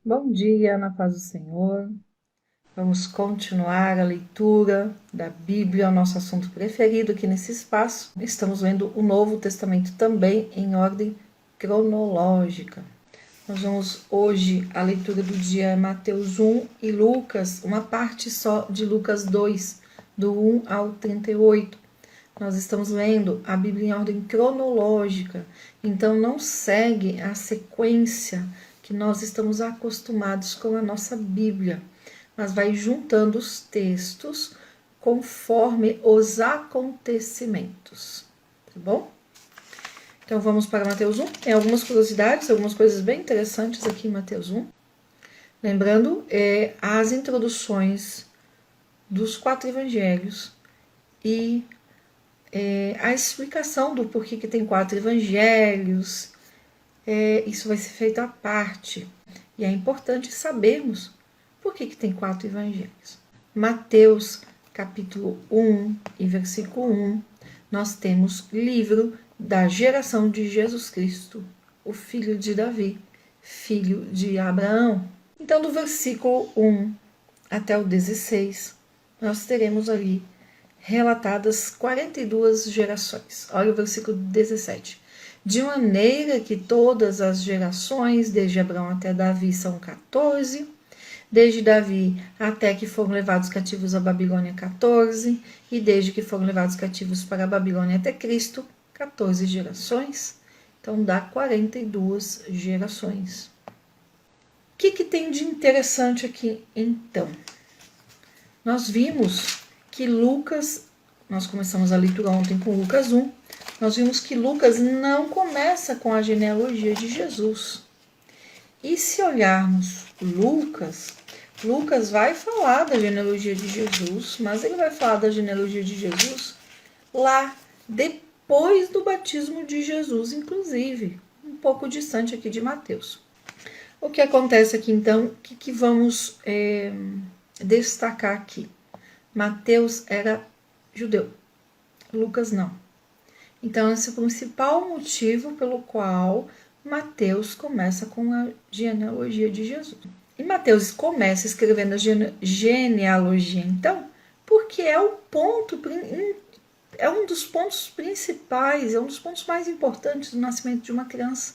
Bom dia, na paz do Senhor. Vamos continuar a leitura da Bíblia, o nosso assunto preferido aqui nesse espaço. Estamos lendo o Novo Testamento também em ordem cronológica. Nós vamos hoje, a leitura do dia é Mateus 1 e Lucas, uma parte só de Lucas 2, do 1 ao 38. Nós estamos lendo a Bíblia em ordem cronológica, então não segue a sequência que nós estamos acostumados com a nossa Bíblia, mas vai juntando os textos conforme os acontecimentos, tá bom? Então vamos para Mateus 1. Tem algumas curiosidades, algumas coisas bem interessantes aqui em Mateus 1. Lembrando, as introduções dos 4 evangelhos e a explicação do porquê que tem 4 evangelhos, isso vai ser feito à parte. E é importante sabermos por que tem 4 evangelhos. Mateus, capítulo 1 e versículo 1, nós temos livro da geração de Jesus Cristo, o filho de Davi, filho de Abraão. Então, do versículo 1 até o 16, nós teremos ali relatadas 42 gerações. Olha o versículo 17. De maneira que todas as gerações, desde Abraão até Davi, são 14, desde Davi até que foram levados cativos à Babilônia, 14, e desde que foram levados cativos para a Babilônia até Cristo, 14 gerações. Então dá 42 gerações. O que tem de interessante aqui, então? Nós vimos que Lucas, nós começamos a leitura ontem com Lucas 1, nós vimos que Lucas não começa com a genealogia de Jesus. E se olharmos Lucas vai falar da genealogia de Jesus, mas ele vai falar da genealogia de Jesus lá depois do batismo de Jesus, inclusive, um pouco distante aqui de Mateus. O que acontece aqui então, o que vamos destacar aqui? Mateus era judeu, Lucas não. Então, esse é o principal motivo pelo qual Mateus começa com a genealogia de Jesus. E Mateus começa escrevendo a genealogia, então, porque é um dos pontos principais, é um dos pontos mais importantes do nascimento de uma criança.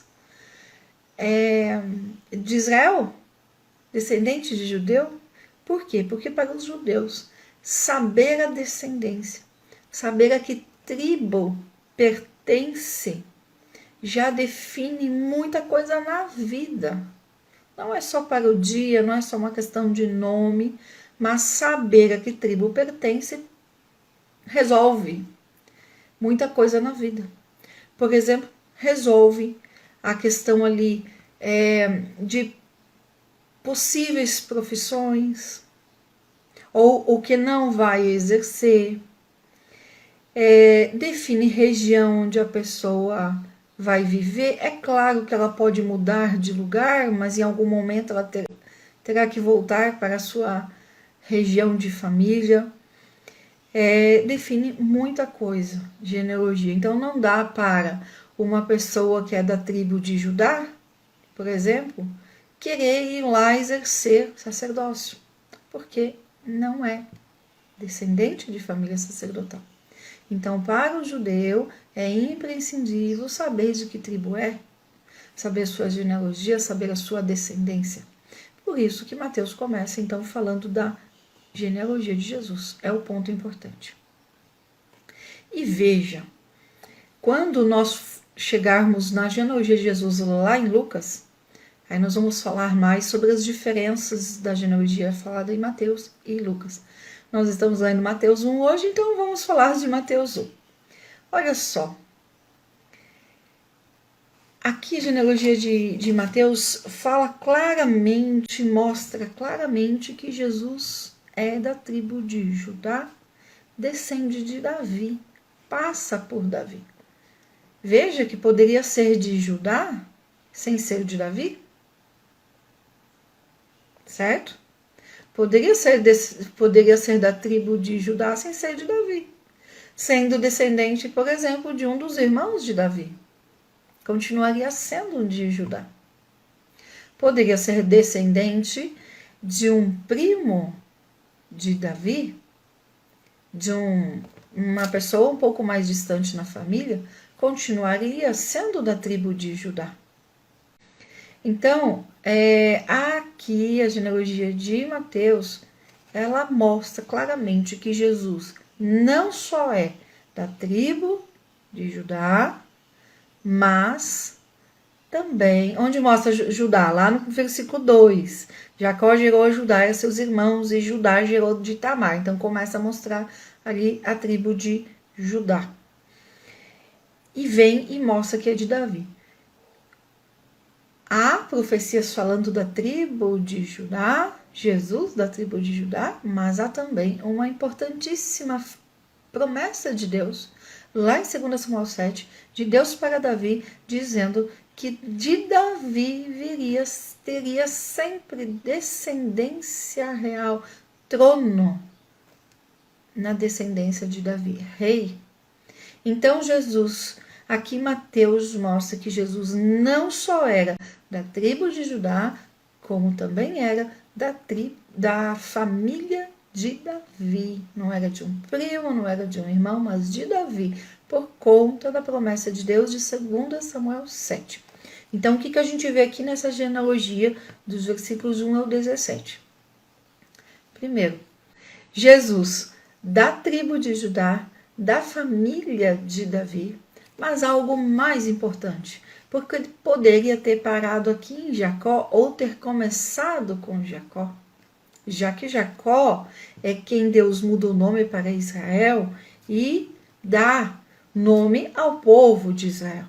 De Israel, descendente de judeu. Por quê? Porque para os judeus, saber a descendência, saber a que tribo pertence, já define muita coisa na vida. Não é só para o dia, não é só uma questão de nome, mas saber a que tribo pertence resolve muita coisa na vida. Por exemplo, resolve a questão ali de possíveis profissões, ou o que não vai exercer, define região onde a pessoa vai viver. É claro que ela pode mudar de lugar, mas em algum momento ela terá que voltar para a sua região de família. Define muita coisa, genealogia. Então não dá para uma pessoa que é da tribo de Judá, por exemplo, querer ir lá exercer sacerdócio, porque não é descendente de família sacerdotal. Então, para o judeu, é imprescindível saber de que tribo é, saber a sua genealogia, saber a sua descendência. Por isso que Mateus começa, então, falando da genealogia de Jesus. É o ponto importante. E veja, quando nós chegarmos na genealogia de Jesus lá em Lucas, aí nós vamos falar mais sobre as diferenças da genealogia falada em Mateus e Lucas. Nós estamos lendo Mateus 1 hoje, então vamos falar de Mateus 1. Olha só. Aqui a genealogia de Mateus fala claramente, mostra claramente que Jesus é da tribo de Judá, descende de Davi, passa por Davi. Veja que poderia ser de Judá sem ser de Davi. Certo? Poderia ser da tribo de Judá sem ser de Davi, sendo descendente, por exemplo, de um dos irmãos de Davi. Continuaria sendo de Judá. poderia ser descendente de um primo de Davi, de uma pessoa um pouco mais distante na família, continuaria sendo da tribo de Judá. Então, aqui a genealogia de Mateus, ela mostra claramente que Jesus não só é da tribo de Judá, mas também, onde mostra Judá? Lá no versículo 2, Jacó gerou a Judá e a seus irmãos, e Judá gerou de Tamar. Então começa a mostrar ali a tribo de Judá. E vem e mostra que é de Davi. Há profecias falando da tribo de Judá, Jesus da tribo de Judá, mas há também uma importantíssima promessa de Deus, lá em 2 Samuel 7, de Deus para Davi, dizendo que de Davi teria sempre descendência real, trono na descendência de Davi, rei. Então Jesus, aqui Mateus mostra que Jesus não só era da tribo de Judá, como também era da família de Davi. Não era de um primo, não era de um irmão, mas de Davi, por conta da promessa de Deus de 2 Samuel 7. Então, o que a gente vê aqui nessa genealogia dos versículos 1 ao 17? Primeiro, Jesus, da tribo de Judá, da família de Davi, mas algo mais importante, porque ele poderia ter parado aqui em Jacó ou ter começado com Jacó, já que Jacó é quem Deus muda o nome para Israel e dá nome ao povo de Israel.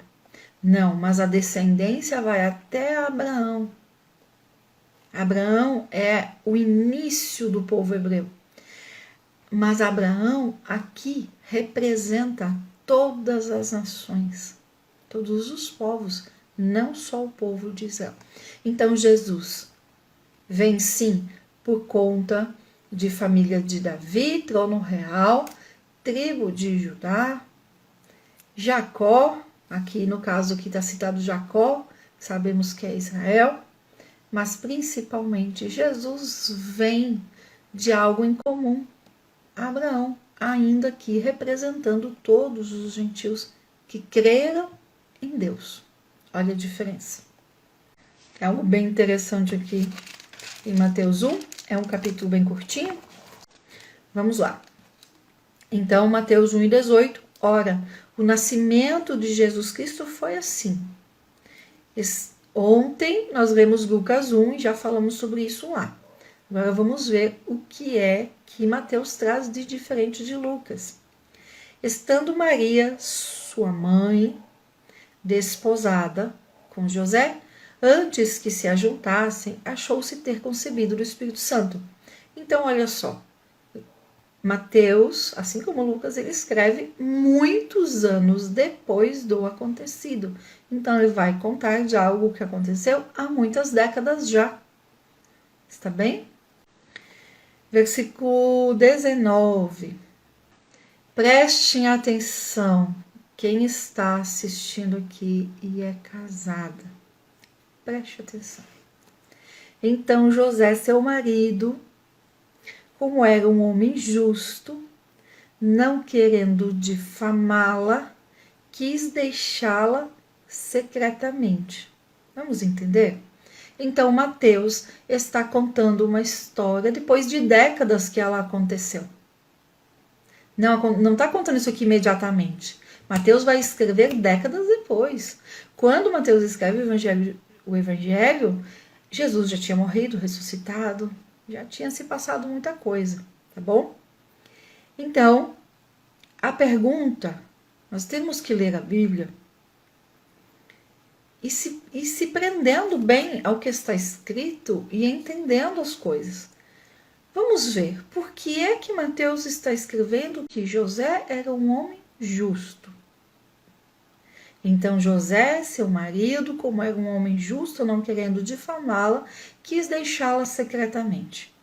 Não, mas a descendência vai até Abraão. Abraão é o início do povo hebreu. Mas Abraão aqui representa todas as nações, todos os povos, não só o povo de Israel. Então Jesus vem sim por conta de família de Davi, trono real, tribo de Judá, Jacó, aqui no caso que está citado Jacó, sabemos que é Israel, mas principalmente Jesus vem de algo em comum, Abraão, ainda aqui representando todos os gentios que creram em Deus. Olha a diferença. É algo bem interessante aqui em Mateus 1, é um capítulo bem curtinho. Vamos lá. Então, Mateus 1 e 18, ora, o nascimento de Jesus Cristo foi assim. Ontem nós lemos Lucas 1 e já falamos sobre isso lá. Agora vamos ver o que é que Mateus traz de diferente de Lucas. Estando Maria, sua mãe, desposada com José, antes que se ajuntassem, achou-se ter concebido do Espírito Santo. Então, olha só, Mateus, assim como Lucas, ele escreve muitos anos depois do acontecido. Então, ele vai contar de algo que aconteceu há muitas décadas já. Está bem? Versículo 19. Prestem atenção, quem está assistindo aqui e é casada. Preste atenção. Então José, seu marido, como era um homem justo, não querendo difamá-la, quis deixá-la secretamente. Vamos entender? Então Mateus está contando uma história depois de décadas que ela aconteceu. Não está contando isso aqui imediatamente. Mateus vai escrever décadas depois. Quando Mateus escreve o Evangelho, Jesus já tinha morrido, ressuscitado, já tinha se passado muita coisa, tá bom? Então, a pergunta, nós temos que ler a Bíblia e se prendendo bem ao que está escrito e entendendo as coisas. Vamos ver, por que é que Mateus está escrevendo que José era um homem justo? Então José, seu marido, como era um homem justo, não querendo difamá-la, quis deixá-la secretamente.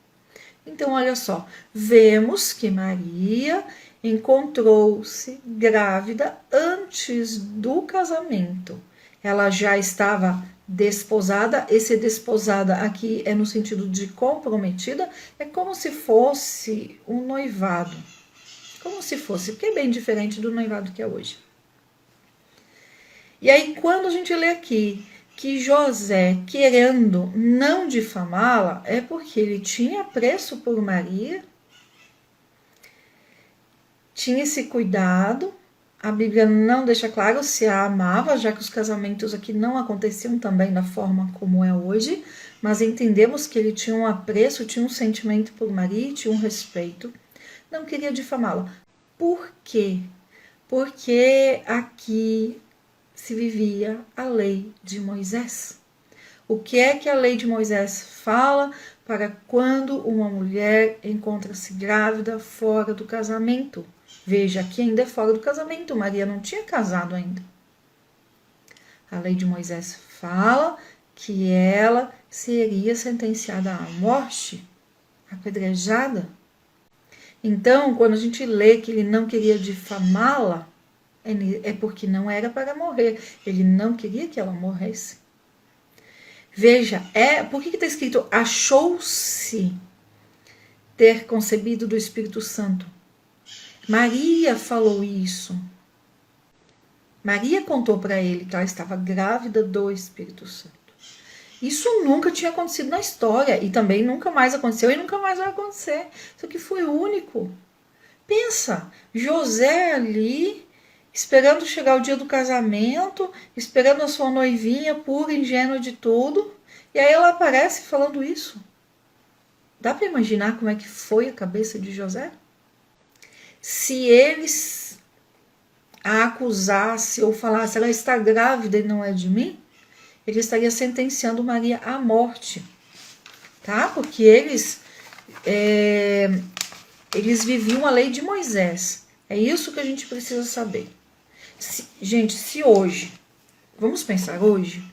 Então, olha só, vemos que Maria encontrou-se grávida antes do casamento. Ela já estava desposada. Esse desposada aqui é no sentido de comprometida, é como se fosse um noivado. Como se fosse, porque é bem diferente do noivado que é hoje. E aí, quando a gente lê aqui que José, querendo não difamá-la, é porque ele tinha apreço por Maria, tinha esse cuidado. A Bíblia não deixa claro se a amava, já que os casamentos aqui não aconteciam também da forma como é hoje, mas entendemos que ele tinha um apreço, tinha um sentimento por Maria, tinha um respeito. Não queria difamá-la. Por quê? Porque aqui se vivia a lei de Moisés. O que é que a lei de Moisés fala para quando uma mulher encontra-se grávida fora do casamento? Veja, aqui ainda é fora do casamento, Maria não tinha casado ainda. A lei de Moisés fala que ela seria sentenciada à morte, apedrejada. Então, quando a gente lê que ele não queria difamá-la, é porque não era para morrer. Ele não queria que ela morresse. Veja, por que está escrito achou-se ter concebido do Espírito Santo? Maria falou isso. Maria contou para ele que ela estava grávida do Espírito Santo. Isso nunca tinha acontecido na história e também nunca mais aconteceu e nunca mais vai acontecer. Isso aqui foi único. Pensa, José ali, esperando chegar o dia do casamento, esperando a sua noivinha pura, ingênua de tudo, e aí ela aparece falando isso. Dá para imaginar como é que foi a cabeça de José? Se eles a acusasse ou falasse, ela está grávida e não é de mim, ele estaria sentenciando Maria à morte, tá? Porque eles viviam a lei de Moisés. É isso que a gente precisa saber. Gente, se hoje, vamos pensar hoje,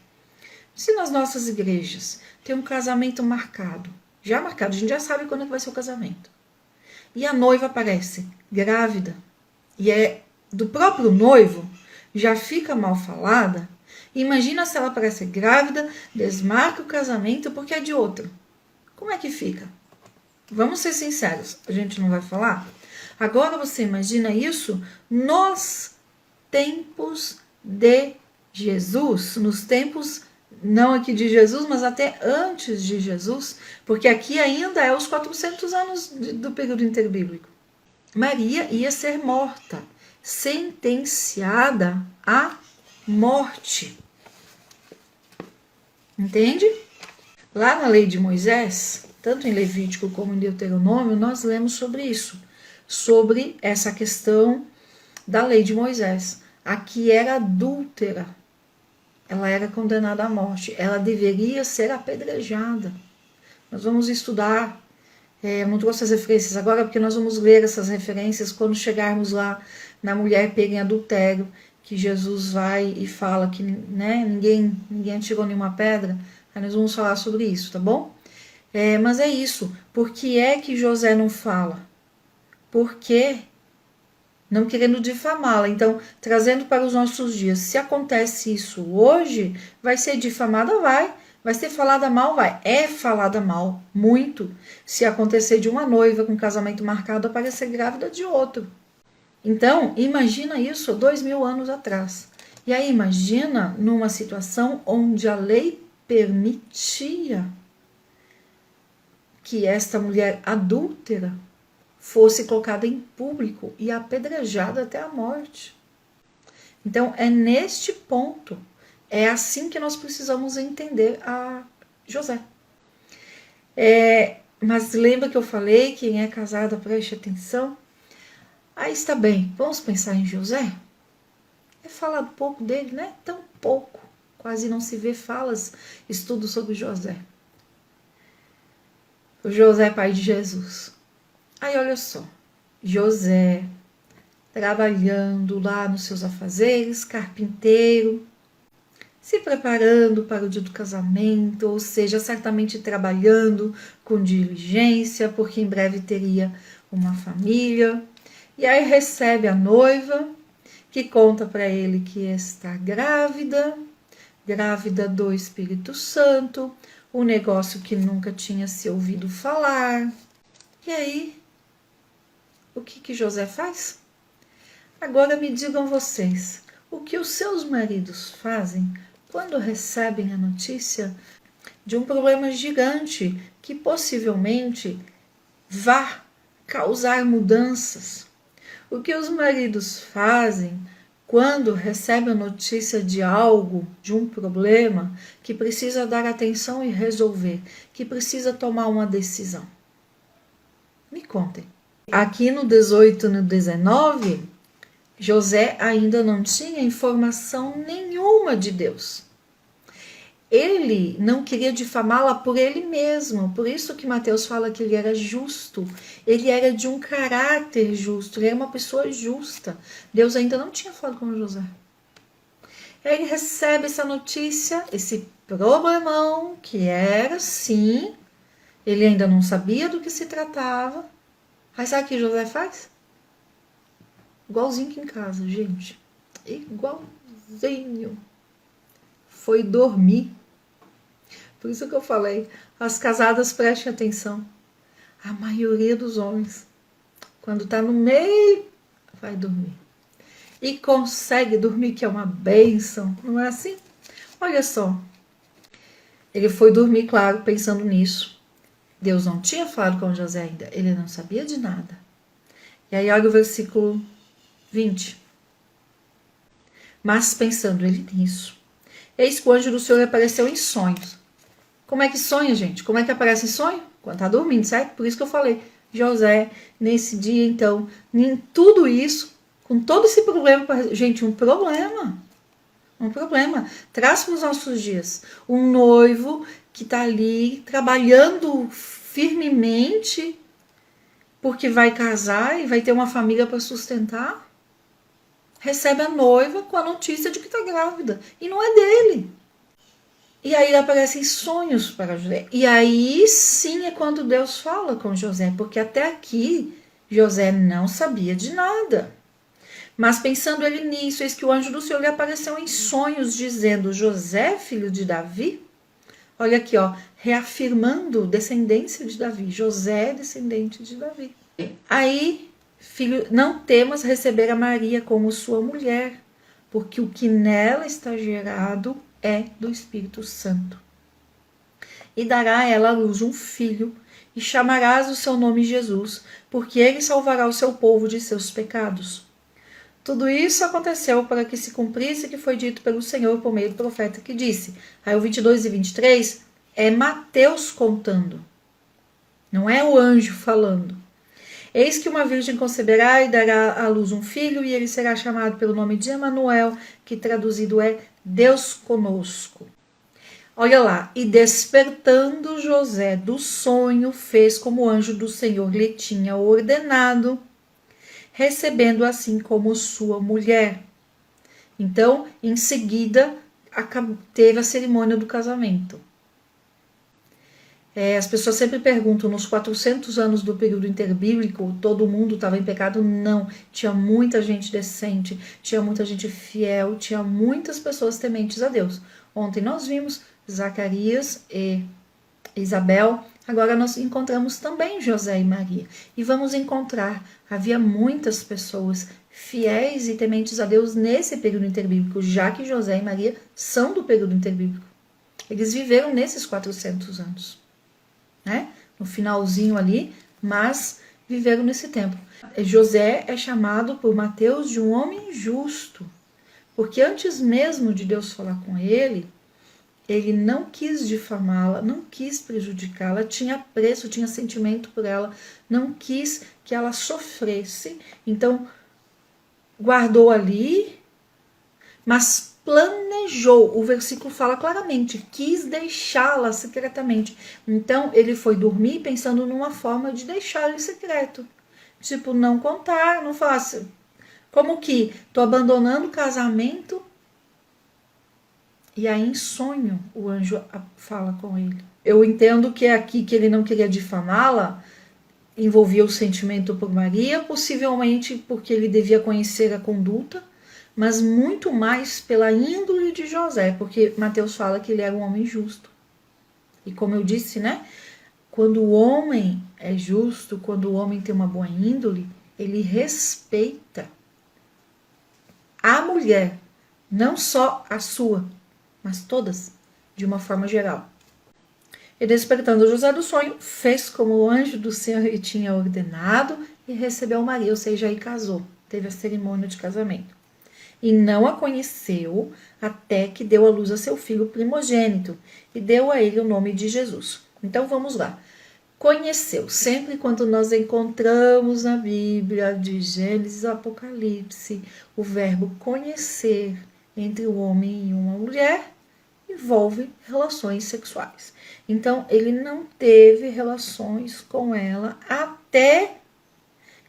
se nas nossas igrejas tem um casamento marcado, já marcado, a gente já sabe quando é que vai ser o casamento, e a noiva aparece grávida, e é do próprio noivo, já fica mal falada. Imagina se ela aparece grávida, desmarca o casamento porque é de outro. Como é que fica? Vamos ser sinceros, a gente não vai falar? Agora você imagina isso nos tempos de Jesus, nos tempos, não aqui de Jesus, mas até antes de Jesus, porque aqui ainda é os 400 anos do período interbíblico. Maria ia ser morta, sentenciada à morte. Entende? Lá na lei de Moisés, tanto em Levítico como em Deuteronômio, nós lemos sobre isso, sobre essa questão da lei de Moisés. Aqui era adúltera, ela era condenada à morte, ela deveria ser apedrejada. Nós vamos estudar, eu não trouxe as referências agora, porque nós vamos ler essas referências quando chegarmos lá na mulher pega em adultério, que Jesus vai e fala que ninguém atirou nenhuma pedra. Aí nós vamos falar sobre isso, tá bom? Mas é isso. Por que é que José não fala? Porque não querendo difamá-la. Então, trazendo para os nossos dias, se acontece isso hoje, vai ser difamada? Vai ser falada mal? Vai. É falada mal, muito, se acontecer de uma noiva com casamento marcado aparecer grávida de outro. Então, imagina isso 2000 anos atrás. E aí, imagina numa situação onde a lei permitia que esta mulher adúltera fosse colocada em público e apedrejada até a morte. Então, é neste ponto, é assim que nós precisamos entender a José. Mas lembra que eu falei, quem é casada, preste atenção. Aí está bem, vamos pensar em José? É falado pouco dele, né? Tão pouco, quase não se vê falas, estudos sobre José. O José, pai de Jesus. Aí olha só, José trabalhando lá nos seus afazeres, carpinteiro, se preparando para o dia do casamento, ou seja, certamente trabalhando com diligência, porque em breve teria uma família. E aí recebe a noiva, que conta para ele que está grávida, grávida do Espírito Santo, um negócio que nunca tinha se ouvido falar. E aí, o que José faz? Agora me digam vocês, o que os seus maridos fazem quando recebem a notícia de um problema gigante que possivelmente vá causar mudanças? O que os maridos fazem quando recebem a notícia de algo, de um problema, que precisa dar atenção e resolver, que precisa tomar uma decisão? Me contem. Aqui no 18 e no 19, José ainda não tinha informação nenhuma de Deus. Ele não queria difamá-la por ele mesmo, por isso que Mateus fala que ele era justo, ele era de um caráter justo, ele era uma pessoa justa. Deus ainda não tinha falado com José. Ele recebe essa notícia, esse problemão, que era, sim, ele ainda não sabia do que se tratava. Aí sabe o que José faz? Igualzinho que em casa, gente. Igualzinho. Foi dormir. Por isso que eu falei, as casadas prestem atenção. A maioria dos homens, quando tá no meio, vai dormir. E consegue dormir, que é uma bênção, não é assim? Olha só, ele foi dormir, claro, pensando nisso. Deus não tinha falado com José ainda, ele não sabia de nada. E aí olha o versículo 20. Mas pensando ele nisso, eis que o anjo do Senhor apareceu em sonhos. Como é que sonha, gente? Como é que aparece em sonho? Quando tá dormindo, certo? Por isso que eu falei, José, nesse dia, então, em tudo isso, com todo esse problema, gente, um problema, traz para os nossos dias um noivo que tá ali trabalhando firmemente porque vai casar e vai ter uma família para sustentar, recebe a noiva com a notícia de que tá grávida e não é dele. E aí aparecem sonhos para José. E aí sim é quando Deus fala com José, porque até aqui José não sabia de nada. Mas pensando ele nisso, eis que o anjo do Senhor lhe apareceu em sonhos, dizendo: José, filho de Davi. Olha aqui, ó, reafirmando descendência de Davi. José, descendente de Davi. Aí, filho, não temas receber a Maria como sua mulher, porque o que nela está gerado é do Espírito Santo. E dará a ela à luz um filho, e chamarás o seu nome Jesus, porque ele salvará o seu povo de seus pecados. Tudo isso aconteceu para que se cumprisse o que foi dito pelo Senhor por meio do profeta que disse. Aí o 22 e 23 é Mateus contando, não é o anjo falando. Eis que uma virgem conceberá e dará à luz um filho, e ele será chamado pelo nome de Emanuel, que traduzido é Deus conosco. Olha lá, e despertando José do sonho, fez como o anjo do Senhor lhe tinha ordenado, recebendo assim como sua mulher. Então, em seguida, teve a cerimônia do casamento. As pessoas sempre perguntam, nos 400 anos do período interbíblico, todo mundo estava em pecado? Não, tinha muita gente decente, tinha muita gente fiel, tinha muitas pessoas tementes a Deus. Ontem nós vimos Zacarias e Isabel, agora nós encontramos também José e Maria. E vamos encontrar, havia muitas pessoas fiéis e tementes a Deus nesse período interbíblico, já que José e Maria são do período interbíblico. Eles viveram nesses 400 anos. Né? No finalzinho ali, mas viveram nesse tempo. José é chamado por Mateus de um homem justo, porque antes mesmo de Deus falar com ele não quis difamá-la, não quis prejudicá-la, tinha apreço, tinha sentimento por ela, não quis que ela sofresse, então guardou ali, mas planejou, o versículo fala claramente, quis deixá-la secretamente. Então ele foi dormir pensando numa forma de deixar em secreto. Tipo, não contar, não faça. Como que? Tô abandonando o casamento. E aí em sonho o anjo fala com ele. Eu entendo que é aqui que ele não queria difamá-la, envolvia o sentimento por Maria, possivelmente porque ele devia conhecer a conduta, mas muito mais pela índole de José, porque Mateus fala que ele era um homem justo. E como eu disse, né? Quando o homem é justo, quando o homem tem uma boa índole, ele respeita a mulher, não só a sua, mas todas, de uma forma geral. E despertando José do sonho, fez como o anjo do Senhor lhe tinha ordenado e recebeu Maria, ou seja, aí casou, teve a cerimônia de casamento. E não a conheceu até que deu à luz a seu filho primogênito e deu a ele o nome de Jesus. Então vamos lá. Conheceu, sempre quando nós encontramos na Bíblia, de Gênesis a Apocalipse, o verbo conhecer entre o homem e uma mulher, envolve relações sexuais. Então, ele não teve relações com ela até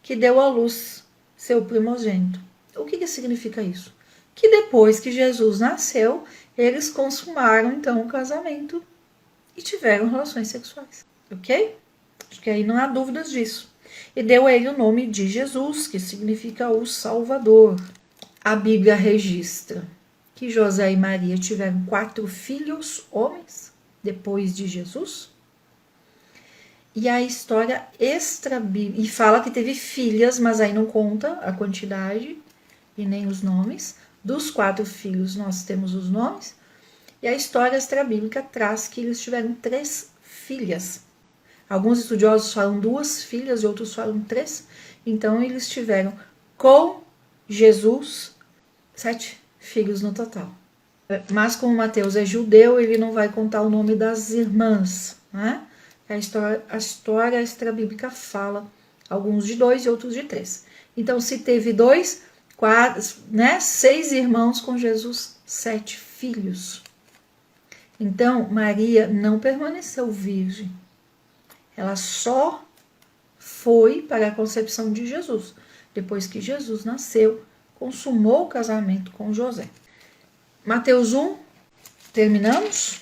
que deu à luz seu primogênito. O que significa isso? Que depois que Jesus nasceu, eles consumaram então o casamento e tiveram relações sexuais, ok? Acho que aí não há dúvidas disso. E deu a ele o nome de Jesus, que significa o Salvador. A Bíblia registra que José e Maria tiveram 4 filhos homens depois de Jesus. E a história extra-bíblica, e fala que teve filhas, mas aí não conta a quantidade e nem os nomes. Dos 4 filhos nós temos os nomes. E a história extra-bíblica traz que eles tiveram 3 filhas. Alguns estudiosos falam 2 filhas e outros falam 3. Então eles tiveram com Jesus 7 filhos no total. Mas como Mateus é judeu, ele não vai contar o nome das irmãs, né? A história extra-bíblica fala alguns de 2 e outros de 3. Então, se teve 2, 4, né? 6 irmãos com Jesus, 7 filhos. Então, Maria não permaneceu virgem. Ela só foi para a concepção de Jesus, depois que Jesus nasceu, consumou o casamento com José. Mateus 1, terminamos?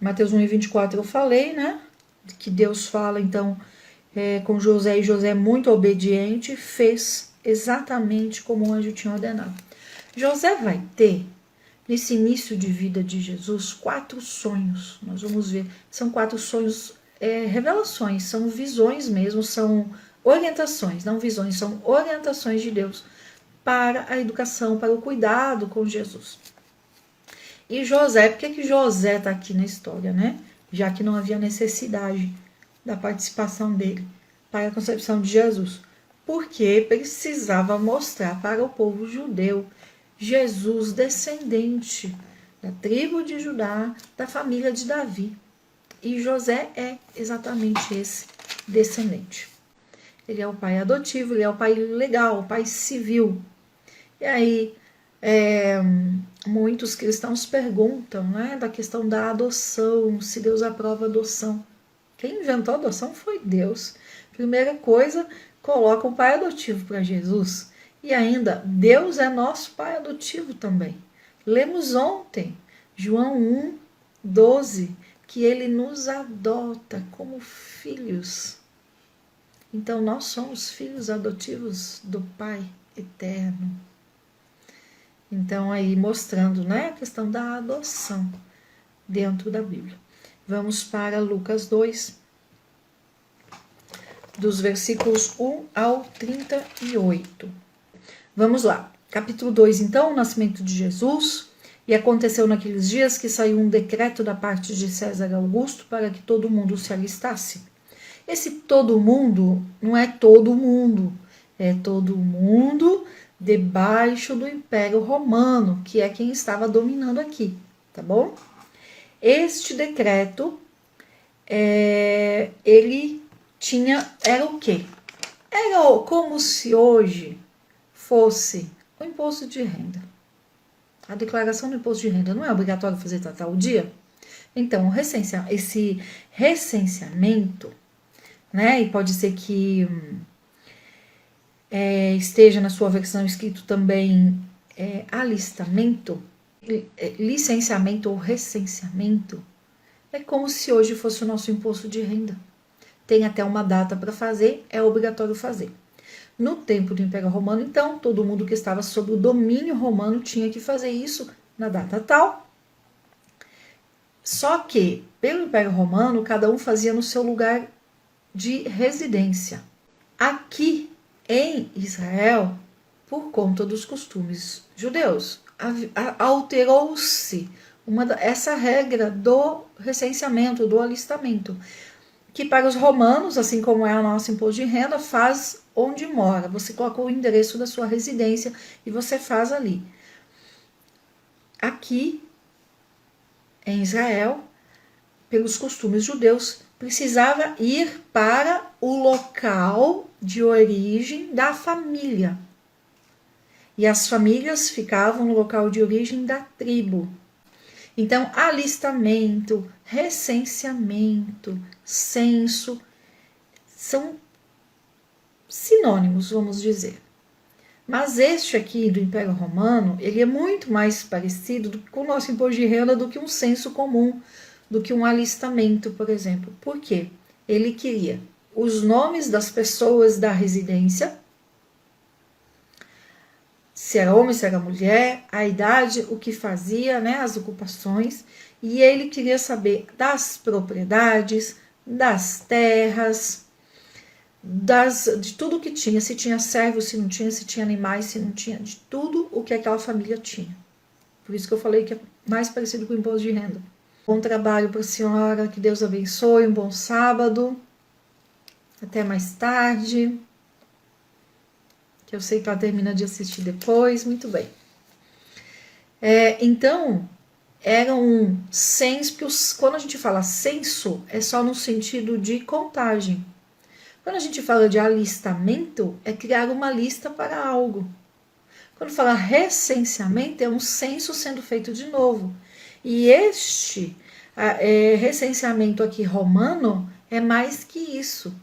Mateus 1 e 24 eu falei, né? Que Deus fala, então, com José, e José, muito obediente, fez exatamente como o anjo tinha ordenado. José vai ter, nesse início de vida de Jesus, 4 sonhos. Nós vamos ver, são 4 sonhos, revelações, são visões mesmo, são orientações, não visões, são orientações de Deus para a educação, para o cuidado com Jesus. E José, por que José está aqui na história, né? Já que não havia necessidade da participação dele para a concepção de Jesus. Porque precisava mostrar para o povo judeu Jesus descendente da tribo de Judá, da família de Davi. E José é exatamente esse descendente. Ele é o pai adotivo, ele é o pai legal, o pai civil. E aí, muitos cristãos perguntam, né, da questão da adoção, se Deus aprova a adoção. Quem inventou a adoção foi Deus. Primeira coisa, coloca o pai adotivo para Jesus. E ainda, Deus é nosso pai adotivo também. Lemos ontem, João 1, 12, que ele nos adota como filhos. Então, nós somos filhos adotivos do Pai eterno. Então, aí mostrando, né, a questão da adoção dentro da Bíblia. Vamos para Lucas 2, dos versículos 1 ao 38. Vamos lá. Capítulo 2, então, o nascimento de Jesus. E aconteceu naqueles dias que saiu um decreto da parte de César Augusto para que todo mundo se alistasse. Esse todo mundo não é todo mundo, é todo mundo debaixo do Império Romano, que é quem estava dominando aqui, tá bom? Este decreto, ele era o quê? Era como se hoje fosse o imposto de renda. A declaração do imposto de renda não é obrigatório fazer tal dia? Então, esse recenseamento, né? E pode ser que esteja na sua versão escrito também alistamento, licenciamento ou recenseamento. É como se hoje fosse o nosso imposto de renda. Tem até uma data para fazer, é obrigatório fazer. No tempo do Império Romano, então, todo mundo que estava sob o domínio romano tinha que fazer isso na data tal. Só que, pelo Império Romano, cada um fazia no seu lugar de residência. Aqui em Israel, por conta dos costumes judeus, alterou-se essa regra do recenseamento, do alistamento, que para os romanos, assim como é o nosso imposto de renda, faz onde mora. Você coloca o endereço da sua residência e você faz ali. Aqui em Israel, pelos costumes judeus, precisava ir para o local de origem da família. E as famílias ficavam no local de origem da tribo. Então, alistamento, recenseamento, censo, são sinônimos, vamos dizer. Mas este aqui do Império Romano, ele é muito mais parecido com o nosso imposto de renda do que um censo comum, do que um alistamento, por exemplo. Por quê? Ele queria os nomes das pessoas da residência, se era homem, se era mulher, a idade, o que fazia, né, as ocupações, e ele queria saber das propriedades, das terras, de tudo que tinha, se tinha servos, se não tinha, se tinha animais, se não tinha, de tudo o que aquela família tinha. Por isso que eu falei que é mais parecido com o imposto de renda. Bom trabalho para a senhora, que Deus abençoe, um bom sábado. Até mais tarde. Que eu sei que ela termina de assistir depois, muito bem. Então, era um censo, porque quando a gente fala censo, é só no sentido de contagem. Quando a gente fala de alistamento, é criar uma lista para algo. Quando fala recenseamento, é um censo sendo feito de novo. E este recenseamento aqui romano é mais que isso.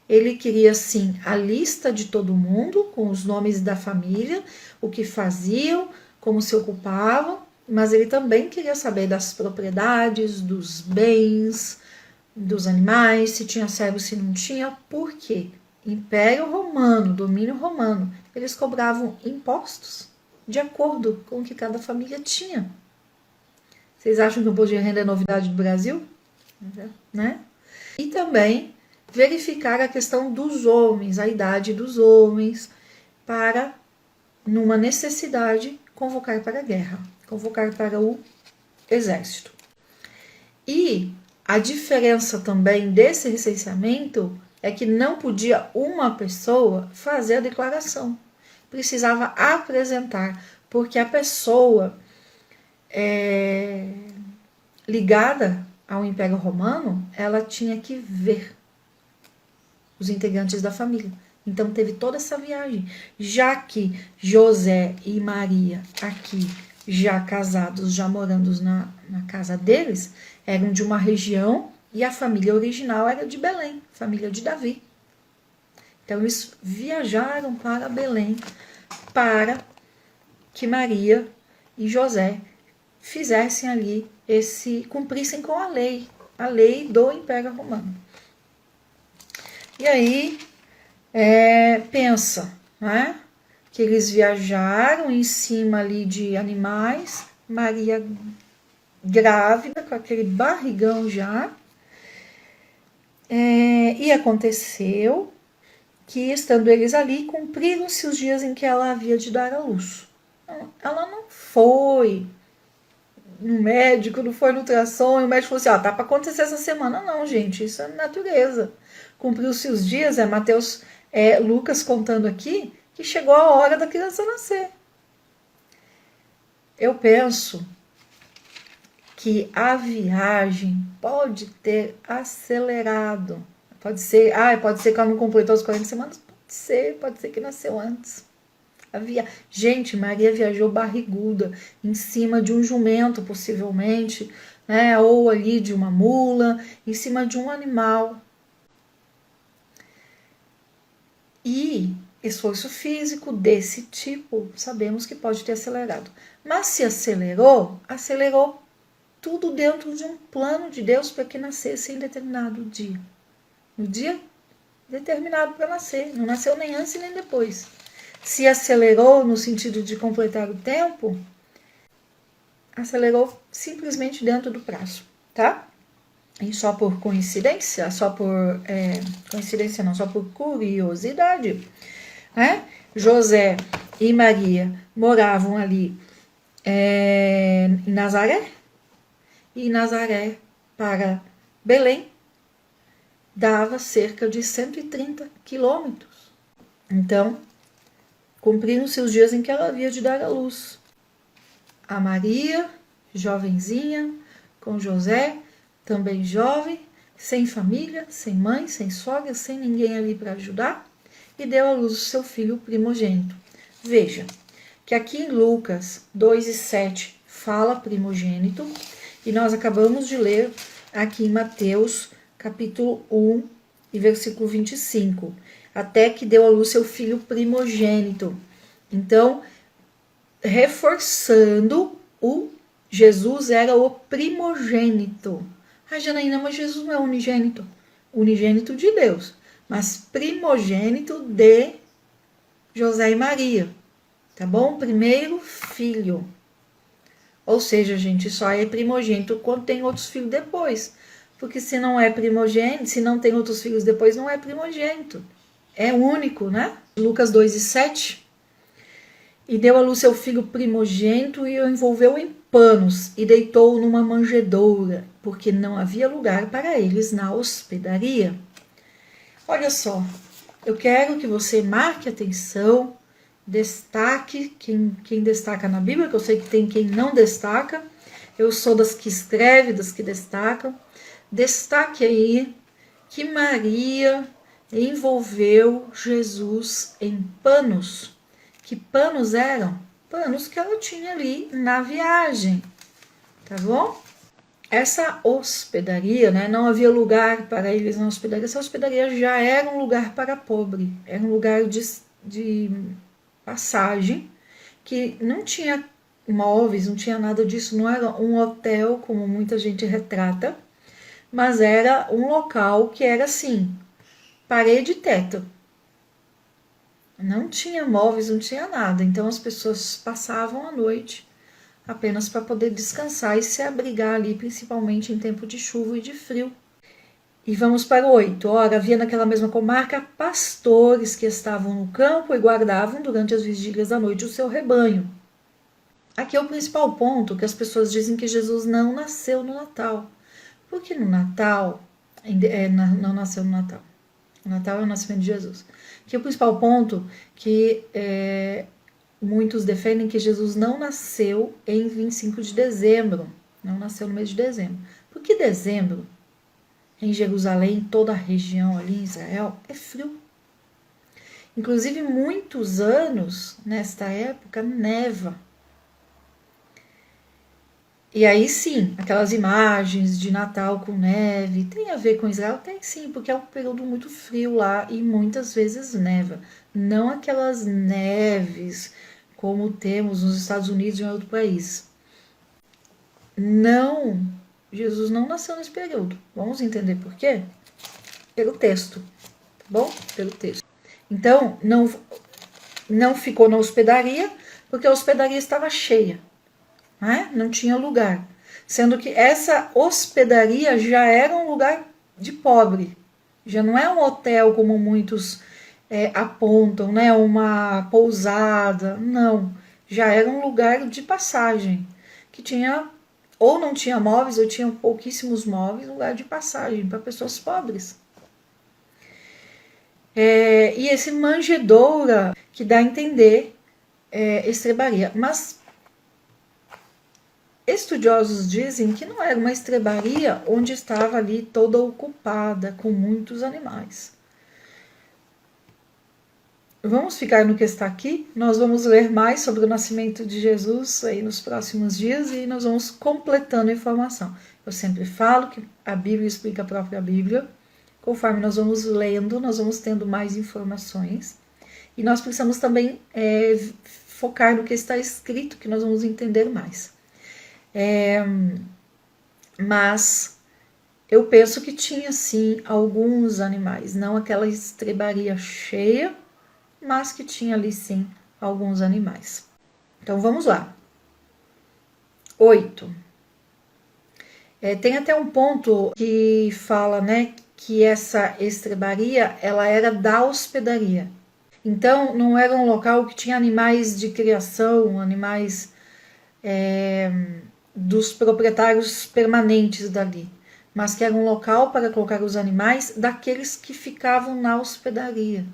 Ele queria, sim, a lista de todo mundo, com os nomes da família, o que faziam, como se ocupavam, mas ele também queria saber das propriedades, dos bens, dos animais, se tinha servo, se não tinha. Por quê? Império Romano, domínio romano, eles cobravam impostos de acordo com o que cada família tinha. Vocês acham que o imposto de renda é novidade do Brasil? Né? E também verificar a questão dos homens, a idade dos homens, para, numa necessidade, convocar para a guerra, convocar para o exército. E a diferença também desse recenseamento é que não podia uma pessoa fazer a declaração. Precisava apresentar, porque a pessoa ligada ao Império Romano, ela tinha que ver os integrantes da família. Então teve toda essa viagem. Já que José e Maria, aqui, já casados, já morando na casa deles, eram de uma região e a família original era de Belém, família de Davi. Então eles viajaram para Belém para que Maria e José fizessem ali cumprissem com a lei do Império Romano. E aí, pensa, né? Que eles viajaram em cima ali de animais, Maria grávida, com aquele barrigão já. E aconteceu que, estando eles ali, cumpriram-se os dias em que ela havia de dar à luz. Ela não foi no médico, não foi no ultrassom, e o médico falou assim, tá para acontecer essa semana. Não, gente, isso é natureza. Cumpriu-se os dias, Lucas contando aqui, que chegou a hora da criança nascer. Eu penso que a viagem pode ter acelerado. Pode ser que ela não completou as 40 semanas? Pode ser que nasceu antes. Gente, Maria viajou barriguda, em cima de um jumento, possivelmente, né? Ou ali de uma mula, em cima de um animal. E esforço físico desse tipo, sabemos que pode ter acelerado. Mas se acelerou tudo dentro de um plano de Deus para que nascesse em determinado dia. No dia determinado para nascer. Não nasceu nem antes nem depois. Se acelerou no sentido de completar o tempo, acelerou simplesmente dentro do prazo, tá? E só por coincidência, só por curiosidade, né? José e Maria moravam ali em Nazaré, e Nazaré para Belém dava cerca de 130 quilômetros. Então, cumpriram-se os dias em que ela havia de dar à luz. A Maria, jovenzinha, com José, também jovem, sem família, sem mãe, sem sogra, sem ninguém ali para ajudar, e deu à luz o seu filho primogênito. Veja que aqui em Lucas 2:7 fala primogênito, e nós acabamos de ler aqui em Mateus capítulo 1 e versículo 25, até que deu à luz seu filho primogênito. Então, reforçando, Jesus era o primogênito. Janaína, mas Jesus não é unigênito. Unigênito de Deus, mas primogênito de José e Maria, tá bom? Primeiro filho. Ou seja, gente, só é primogênito quando tem outros filhos depois. Porque se não é primogênito, se não tem outros filhos depois, não é primogênito. É único, né? Lucas 2:7. E deu à luz seu filho primogênito e o envolveu em panos e deitou-o numa manjedoura, porque não havia lugar para eles na hospedaria. Olha só, eu quero que você marque atenção, destaque quem destaca na Bíblia, que eu sei que tem quem não destaca. Eu sou das que escreve, das que destacam. Destaque aí que Maria envolveu Jesus em panos. Que panos eram? Panos que ela tinha ali na viagem, tá bom? Essa hospedaria, né, não havia lugar para eles na hospedaria. Essa hospedaria já era um lugar para pobre, era um lugar de passagem, que não tinha móveis, não tinha nada disso, não era um hotel, como muita gente retrata, mas era um local que era assim, parede e teto. Não tinha móveis, não tinha nada, então as pessoas passavam a noite apenas para poder descansar e se abrigar ali, principalmente em tempo de chuva e de frio. E vamos para o 8. Ora, havia naquela mesma comarca pastores que estavam no campo e guardavam durante as vigílias da noite o seu rebanho. Aqui é o principal ponto, que as pessoas dizem que Jesus não nasceu no Natal. Porque no Natal, não nasceu no Natal. O Natal é o nascimento de Jesus. Que o principal ponto que muitos defendem que Jesus não nasceu em 25 de dezembro. Não nasceu no mês de dezembro. Porque dezembro, em Jerusalém, toda a região ali em Israel, é frio. Inclusive, muitos anos, nesta época, neva. E aí sim, aquelas imagens de Natal com neve, tem a ver com Israel? Tem sim, porque é um período muito frio lá e muitas vezes neva. Não aquelas neves como temos nos Estados Unidos e em outro país. Não, Jesus não nasceu nesse período. Vamos entender por quê? Pelo texto, tá bom? Pelo texto. Então, não ficou na hospedaria, porque a hospedaria estava cheia. Né? Não tinha lugar. Sendo que essa hospedaria já era um lugar de pobre. Já não é um hotel como muitos apontam, né? Uma pousada. Não. Já era um lugar de passagem. Que tinha, ou não tinha móveis, ou tinha pouquíssimos móveis, lugar de passagem para pessoas pobres. E esse manjedoura que dá a entender estrebaria. Mas estudiosos dizem que não era uma estrebaria onde estava ali toda ocupada com muitos animais. Vamos ficar no que está aqui. Nós vamos ler mais sobre o nascimento de Jesus aí nos próximos dias e nós vamos completando a informação. Eu sempre falo que a Bíblia explica a própria Bíblia. Conforme nós vamos lendo, nós vamos tendo mais informações. E nós precisamos também focar no que está escrito, que nós vamos entender mais. Mas eu penso que tinha sim alguns animais, não aquela estrebaria cheia, mas que tinha ali sim alguns animais. Então vamos lá. 8. Tem até um ponto que fala, né, que essa estrebaria, ela era da hospedaria. Então, não era um local que tinha animais de criação, animais dos proprietários permanentes dali, mas que era um local para colocar os animais daqueles que ficavam na hospedaria.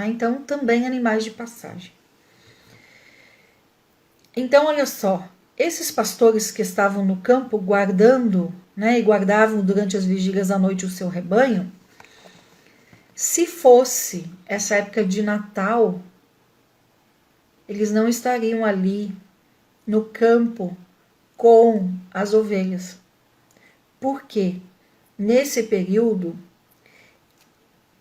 Então, também animais de passagem. Então, olha só, esses pastores que estavam no campo guardando, né, e guardavam durante as vigílias da noite o seu rebanho, se fosse essa época de Natal, eles não estariam ali no campo com as ovelhas. Por quê? Nesse período,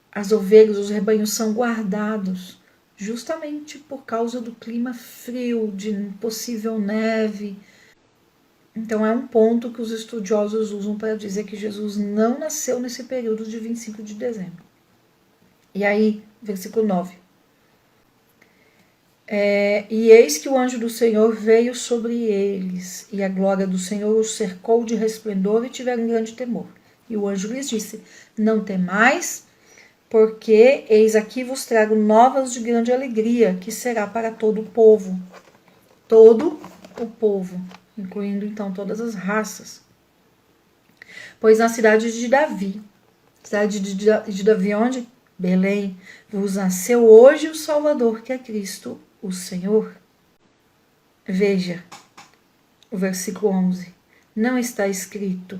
as ovelhas, os rebanhos são guardados justamente por causa do clima frio, de possível neve. Então é um ponto que os estudiosos usam para dizer que Jesus não nasceu nesse período de 25 de dezembro. E aí, versículo 9. E eis que o anjo do Senhor veio sobre eles, e a glória do Senhor os cercou de resplendor e tiveram grande temor. E o anjo lhes disse: não temais, porque eis aqui vos trago novas de grande alegria, que será para todo o povo. Todo o povo, incluindo então todas as raças. Pois na cidade de Davi, onde? Belém, vos nasceu hoje o Salvador, que é Cristo, o Senhor. Veja, o versículo 11. Não está escrito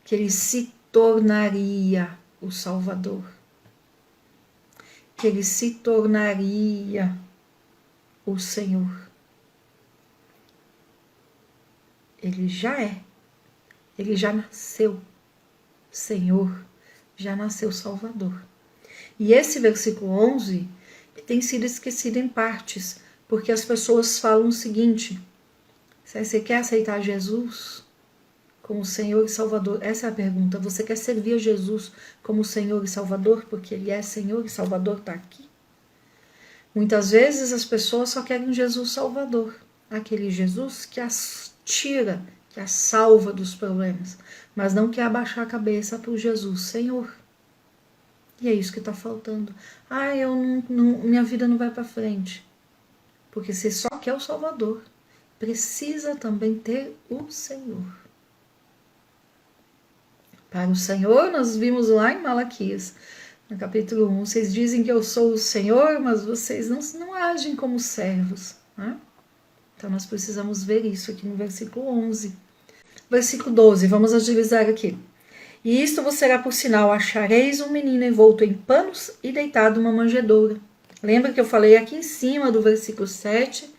que ele se tornaria o Salvador. Que ele se tornaria o Senhor. Ele já é. Ele já nasceu Senhor, já nasceu Salvador. E esse versículo 11 tem sido esquecido em partes, porque as pessoas falam o seguinte: você quer aceitar Jesus como Senhor e Salvador? Essa é a pergunta. Você quer servir a Jesus como Senhor e Salvador, porque Ele é Senhor e Salvador, está aqui? Muitas vezes as pessoas só querem Jesus Salvador, aquele Jesus que as tira, que as salva dos problemas, mas não quer abaixar a cabeça para o Jesus Senhor. E é isso que está faltando. Minha vida não vai para frente. Porque você só quer o Salvador, precisa também ter o Senhor. Para o Senhor, nós vimos lá em Malaquias, no capítulo 1, vocês dizem que eu sou o Senhor, mas vocês não agem como servos. Né? Então nós precisamos ver isso aqui no versículo 11. Versículo 12, vamos agilizar aqui. E isto vos será por sinal: achareis um menino envolto em panos e deitado numa manjedoura. Lembra que eu falei aqui em cima do versículo 7?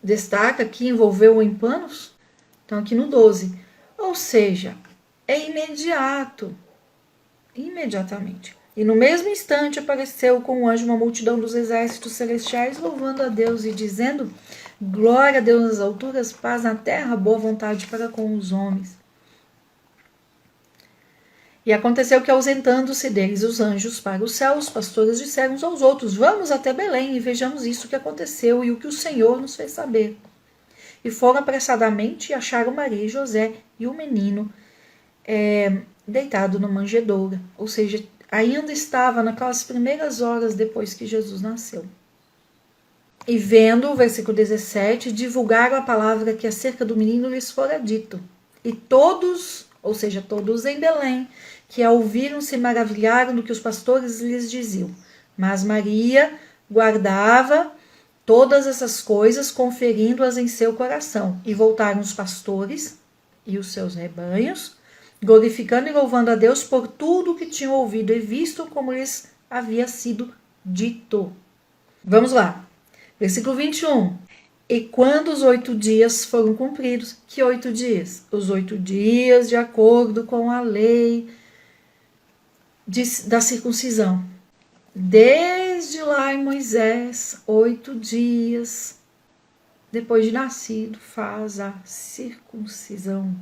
Destaca que envolveu em panos? Então aqui no 12. Ou seja, é imediato. Imediatamente. E no mesmo instante apareceu com o anjo uma multidão dos exércitos celestiais, louvando a Deus e dizendo: glória a Deus nas alturas, paz na terra, boa vontade para com os homens. E aconteceu que, ausentando-se deles os anjos para o céu, os pastores disseram uns aos outros: vamos até Belém e vejamos isso que aconteceu e o que o Senhor nos fez saber. E foram apressadamente e acharam Maria e José e o menino deitado na manjedoura. Ou seja, ainda estava naquelas primeiras horas depois que Jesus nasceu. E vendo, o versículo 17, divulgaram a palavra que acerca do menino lhes fora dito. E todos, ou seja, todos em Belém, que a ouviram se maravilharam do que os pastores lhes diziam. Mas Maria guardava todas essas coisas, conferindo-as em seu coração. E voltaram os pastores e os seus rebanhos, glorificando e louvando a Deus por tudo o que tinham ouvido e visto como lhes havia sido dito. Vamos lá. Versículo 21. E quando os 8 dias foram cumpridos, que 8 dias? Os 8 dias de acordo com a lei da circuncisão. Desde lá em Moisés, 8 dias depois de nascido, faz a circuncisão.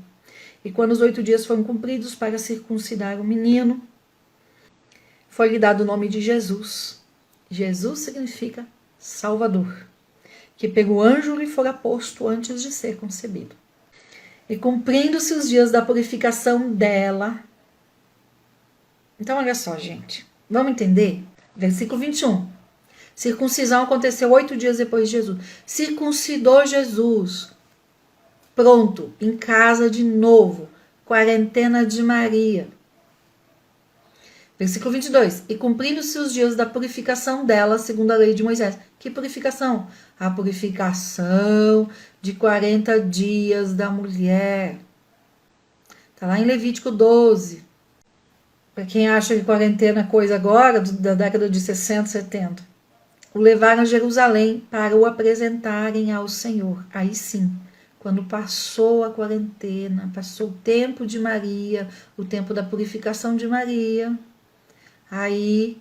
E quando os 8 dias foram cumpridos para circuncidar o menino, foi-lhe dado o nome de Jesus. Jesus significa Salvador, que pelo anjo lhe fora posto antes de ser concebido. E cumprindo-se os dias da purificação dela. Então, olha só, gente. Vamos entender? Versículo 21. Circuncisão aconteceu 8 dias depois de Jesus. Circuncidou Jesus. Pronto, em casa de novo. Quarentena de Maria. Versículo 22. E cumprindo-se os dias da purificação dela, segundo a lei de Moisés. Que purificação? A purificação de 40 dias da mulher. Está lá em Levítico 12. Para quem acha que quarentena é coisa agora, da década de 60, 70. O levaram a Jerusalém para o apresentarem ao Senhor. Aí sim, quando passou a quarentena, passou o tempo de Maria, o tempo da purificação de Maria, aí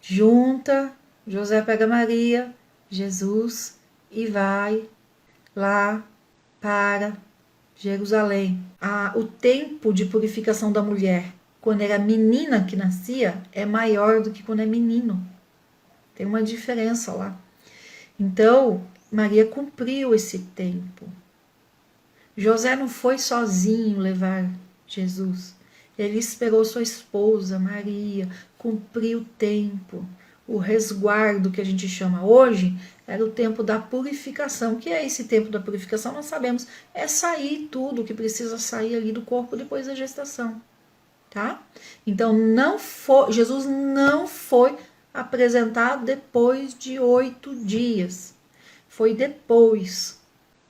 junta, José pega Maria, Jesus e vai lá para Jerusalém. O tempo de purificação da mulher, quando era menina que nascia, é maior do que quando é menino. Tem uma diferença lá. Então, Maria cumpriu esse tempo. José não foi sozinho levar Jesus. Ele esperou sua esposa, Maria, cumpriu o tempo. O resguardo que a gente chama hoje era o tempo da purificação. O que é esse tempo da purificação? Nós sabemos. É sair tudo que precisa sair ali do corpo depois da gestação. Tá? Então, Jesus não foi apresentado depois de 8 dias. Foi depois.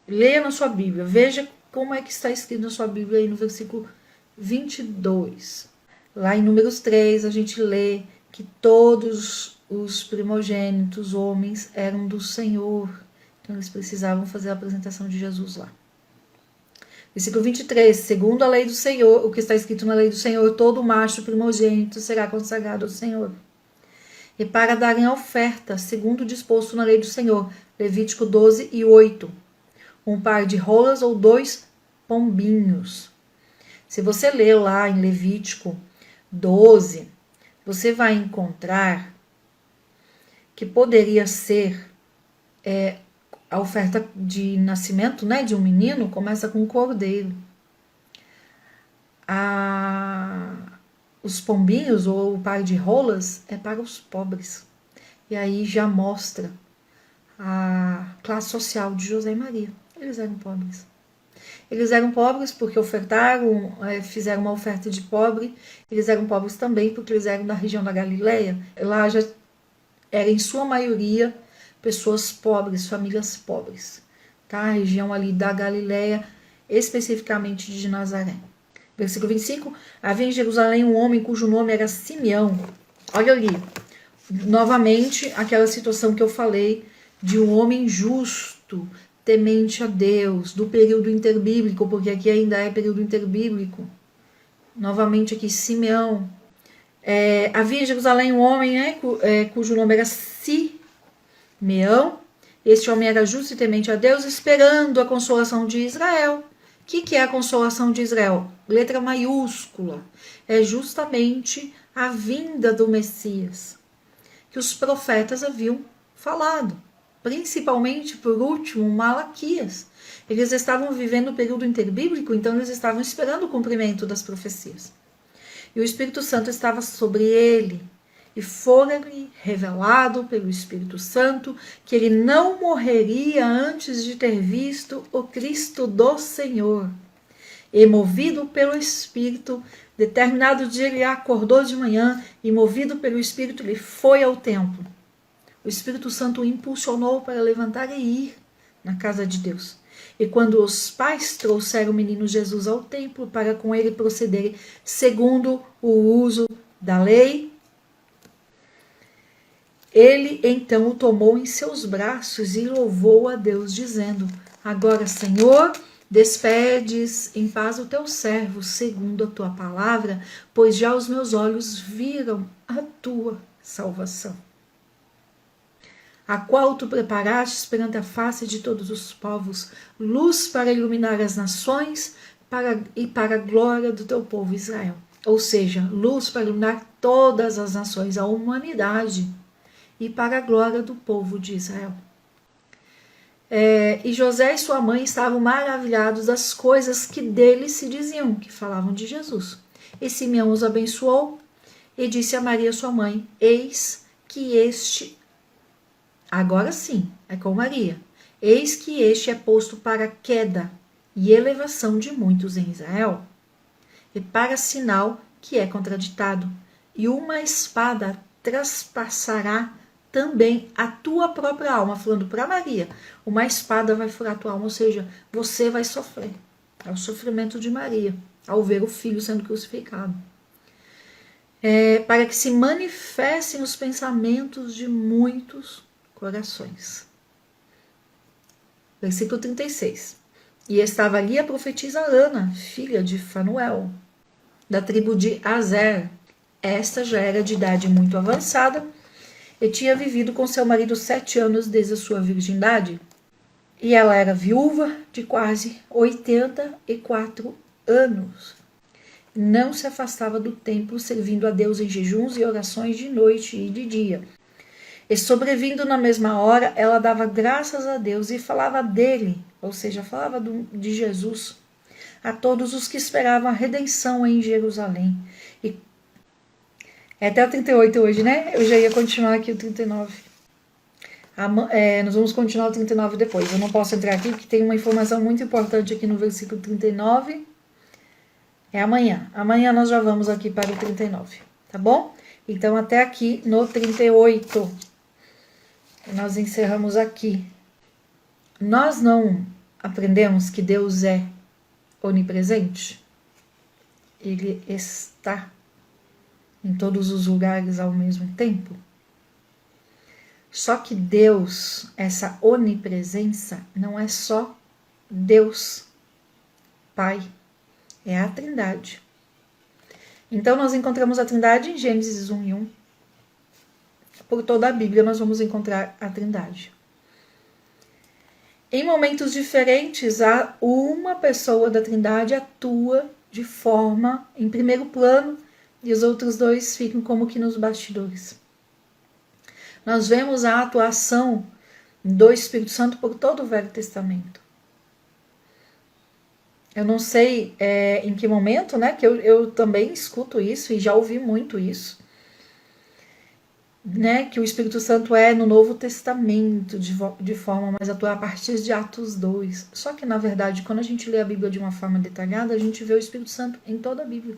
Leia na sua Bíblia. Veja como é que está escrito na sua Bíblia aí no versículo 22. Lá em Números 3, a gente lê que todos os primogênitos homens eram do Senhor. Então, eles precisavam fazer a apresentação de Jesus lá. Versículo 23. Segundo a lei do Senhor, o que está escrito na lei do Senhor, todo macho primogênito será consagrado ao Senhor. E para darem a oferta, segundo disposto na lei do Senhor, Levítico 12 e 8. Um par de rolas ou 2 pombinhos. Se você ler lá em Levítico 12, você vai encontrar que poderia ser a oferta de nascimento, né, de um menino, começa com um cordeiro. Os pombinhos ou o par de rolas é para os pobres. E aí já mostra a classe social de José e Maria. Eles eram pobres. Eles eram pobres porque ofertaram, fizeram uma oferta de pobre. Eles eram pobres também porque eles eram da região da Galileia. Lá já era em sua maioria pessoas pobres, famílias pobres. Tá? A região ali da Galileia, especificamente de Nazaré. Versículo 25. Havia em Jerusalém um homem cujo nome era Simeão. Olha ali. Novamente, aquela situação que eu falei de um homem justo, temente a Deus, do período interbíblico, porque aqui ainda é período interbíblico. Novamente aqui, Simeão. Havia em Jerusalém um homem cujo nome era Simeão. Este homem era justo e temente a Deus, esperando a consolação de Israel. O que é a consolação de Israel? Letra maiúscula. É justamente a vinda do Messias, que os profetas haviam falado. Principalmente, por último, Malaquias. Eles estavam vivendo o período interbíblico, então eles estavam esperando o cumprimento das profecias. E o Espírito Santo estava sobre ele, e fora-lhe revelado pelo Espírito Santo que ele não morreria antes de ter visto o Cristo do Senhor. E movido pelo Espírito, determinado dia ele acordou de manhã, e movido pelo Espírito ele foi ao templo. O Espírito Santo o impulsionou para levantar e ir na casa de Deus. E quando os pais trouxeram o menino Jesus ao templo para com ele procederem segundo o uso da lei, ele então o tomou em seus braços e louvou a Deus, dizendo: Agora, Senhor, despedes em paz o teu servo, segundo a tua palavra, pois já os meus olhos viram a tua salvação. a qual tu preparastes perante a face de todos os povos, luz para iluminar as nações e para a glória do teu povo Israel. Ou seja, luz para iluminar todas as nações, a humanidade, e para a glória do povo de Israel. E José e sua mãe estavam maravilhados das coisas que dele se diziam, que falavam de Jesus. E Simeão os abençoou e disse a Maria sua mãe, eis que este, agora sim, é com Maria, eis que este é posto para queda e elevação de muitos em Israel, e para sinal que é contraditado, e uma espada traspassará também a tua própria alma, falando para Maria, uma espada vai furar a tua alma, ou seja, você vai sofrer. É o sofrimento de Maria, ao ver o filho sendo crucificado. Para que se manifestem os pensamentos de muitos corações. Versículo 36. E estava ali a profetisa Ana, filha de Fanuel, da tribo de Azer. Esta já era de idade muito avançada e tinha vivido com seu marido 7 anos desde a sua virgindade. E ela era viúva de quase 84 anos. Não se afastava do templo, servindo a Deus em jejuns e orações de noite e de dia. E sobrevindo na mesma hora, ela dava graças a Deus e falava dele, ou seja, falava de Jesus, a todos os que esperavam a redenção em Jerusalém. E é até o 38 hoje, né? Eu já ia continuar aqui o 39. Nós vamos continuar o 39 depois. Eu não posso entrar aqui porque tem uma informação muito importante aqui no versículo 39. É amanhã. Amanhã nós já vamos aqui para o 39, tá bom? Então até aqui no 38. Nós encerramos aqui. Nós não aprendemos que Deus é onipresente? Ele está em todos os lugares ao mesmo tempo? Só que Deus, essa onipresença, não é só Deus, Pai, é a Trindade. Então nós encontramos a Trindade em Gênesis 1:1. Por toda a Bíblia nós vamos encontrar a Trindade. Em momentos diferentes, uma pessoa da Trindade atua de forma em primeiro plano e os outros dois ficam como que nos bastidores. Nós vemos a atuação do Espírito Santo por todo o Velho Testamento. Eu não sei em que momento, né, que eu também escuto isso e já ouvi muito isso, né, que o Espírito Santo é no Novo Testamento, de forma mais atuar a partir de Atos 2. Só que, na verdade, quando a gente lê a Bíblia de uma forma detalhada, a gente vê o Espírito Santo em toda a Bíblia.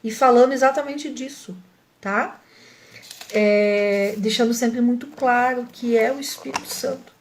E falando exatamente disso, tá? Deixando sempre muito claro que é o Espírito Santo.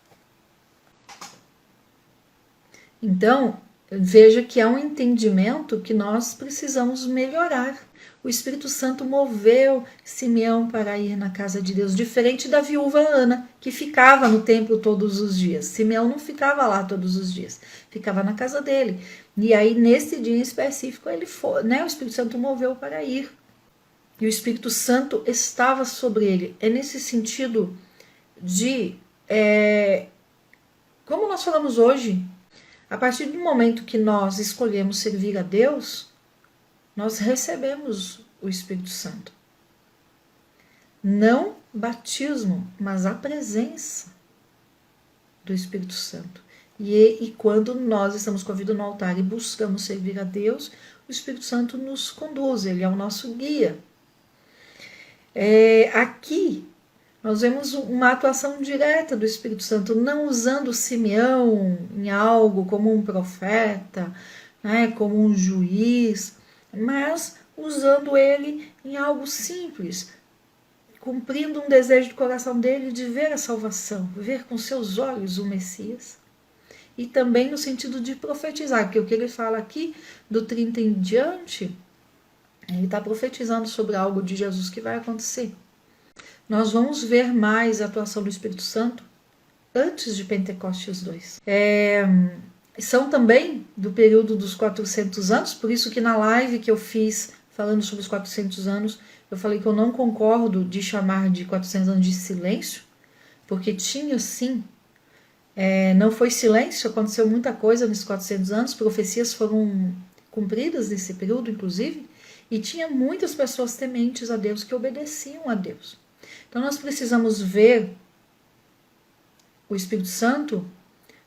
Então, veja que é um entendimento que nós precisamos melhorar. O Espírito Santo moveu Simeão para ir na casa de Deus, diferente da viúva Ana, que ficava no templo todos os dias. Simeão não ficava lá todos os dias, ficava na casa dele. E aí, nesse dia em específico, ele foi, né? O Espírito Santo moveu para ir. E o Espírito Santo estava sobre ele. É nesse sentido de, como nós falamos hoje, a partir do momento que nós escolhemos servir a Deus, nós recebemos o Espírito Santo. Não batismo, mas a presença do Espírito Santo. E quando nós estamos com a vida no altar e buscamos servir a Deus, o Espírito Santo nos conduz, ele é o nosso guia. Aqui nós vemos uma atuação direta do Espírito Santo, não usando Simeão em algo como um profeta, né, como um juiz, mas usando ele em algo simples, cumprindo um desejo do coração dele de ver a salvação, ver com seus olhos o Messias. E também no sentido de profetizar, porque o que ele fala aqui, do 30 em diante, ele está profetizando sobre algo de Jesus que vai acontecer. Nós vamos ver mais a atuação do Espírito Santo antes de Pentecostes 2. São também do período dos 400 anos, por isso que na live que eu fiz falando sobre os 400 anos, eu falei que eu não concordo de chamar de 400 anos de silêncio, porque tinha sim, não foi silêncio, aconteceu muita coisa nesses 400 anos, profecias foram cumpridas nesse período, inclusive, e tinha muitas pessoas tementes a Deus que obedeciam a Deus. Então nós precisamos ver o Espírito Santo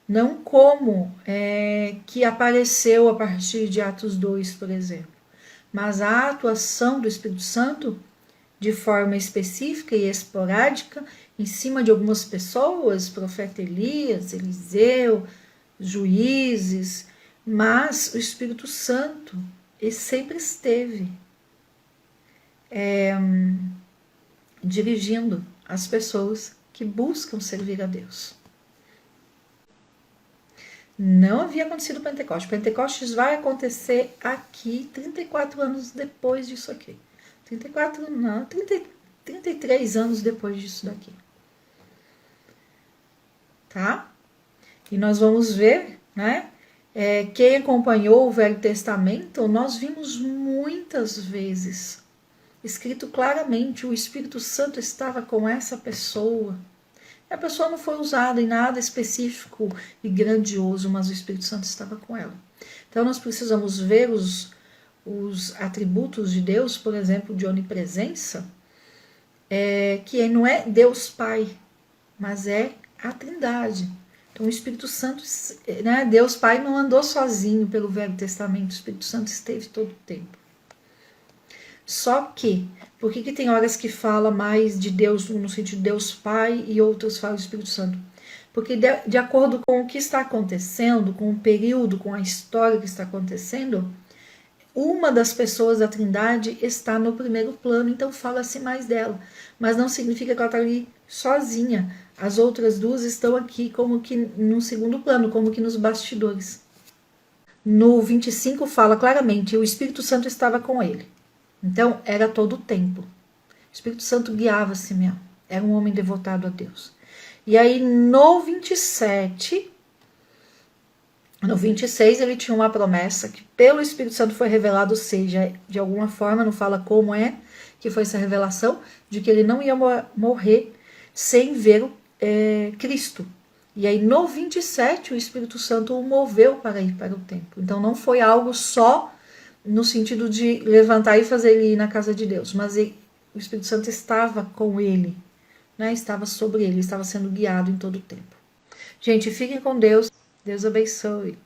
não como que apareceu a partir de Atos 2, por exemplo, mas a atuação do Espírito Santo de forma específica e esporádica em cima de algumas pessoas, profeta Elias, Eliseu, juízes, mas o Espírito Santo ele sempre esteve dirigindo as pessoas que buscam servir a Deus. Não havia acontecido o Pentecostes. Pentecostes vai acontecer aqui 34 anos depois disso aqui. 33 anos depois disso daqui. Tá? E nós vamos ver, né? Quem acompanhou o Velho Testamento, nós vimos muitas vezes, escrito claramente, o Espírito Santo estava com essa pessoa. A pessoa não foi usada em nada específico e grandioso, mas o Espírito Santo estava com ela. Então nós precisamos ver os atributos de Deus, por exemplo, de onipresença, que não é Deus Pai, mas é a Trindade. Então o Espírito Santo, né, Deus Pai não andou sozinho pelo Velho Testamento, o Espírito Santo esteve todo o tempo. Só que, por que tem horas que fala mais de Deus no sentido de Deus Pai e outras falam do Espírito Santo? Porque de acordo com o que está acontecendo, com o período, com a história que está acontecendo, uma das pessoas da Trindade está no primeiro plano, então fala-se mais dela. Mas não significa que ela está ali sozinha. As outras duas estão aqui como que no segundo plano, como que nos bastidores. No 25 fala claramente, o Espírito Santo estava com ele. Então, era todo o tempo. O Espírito Santo guiava Simeão. Era um homem devotado a Deus. E aí, no 27, no 26, ele tinha uma promessa que pelo Espírito Santo foi revelado, ou seja, de alguma forma, não fala como que foi essa revelação, de que ele não ia morrer sem ver Cristo. E aí, no 27, o Espírito Santo o moveu para ir para o templo. Então, não foi algo só no sentido de levantar e fazer ele ir na casa de Deus, mas o Espírito Santo estava com ele, né? Estava sobre ele, estava sendo guiado em todo o tempo. Gente, fiquem com Deus, Deus abençoe.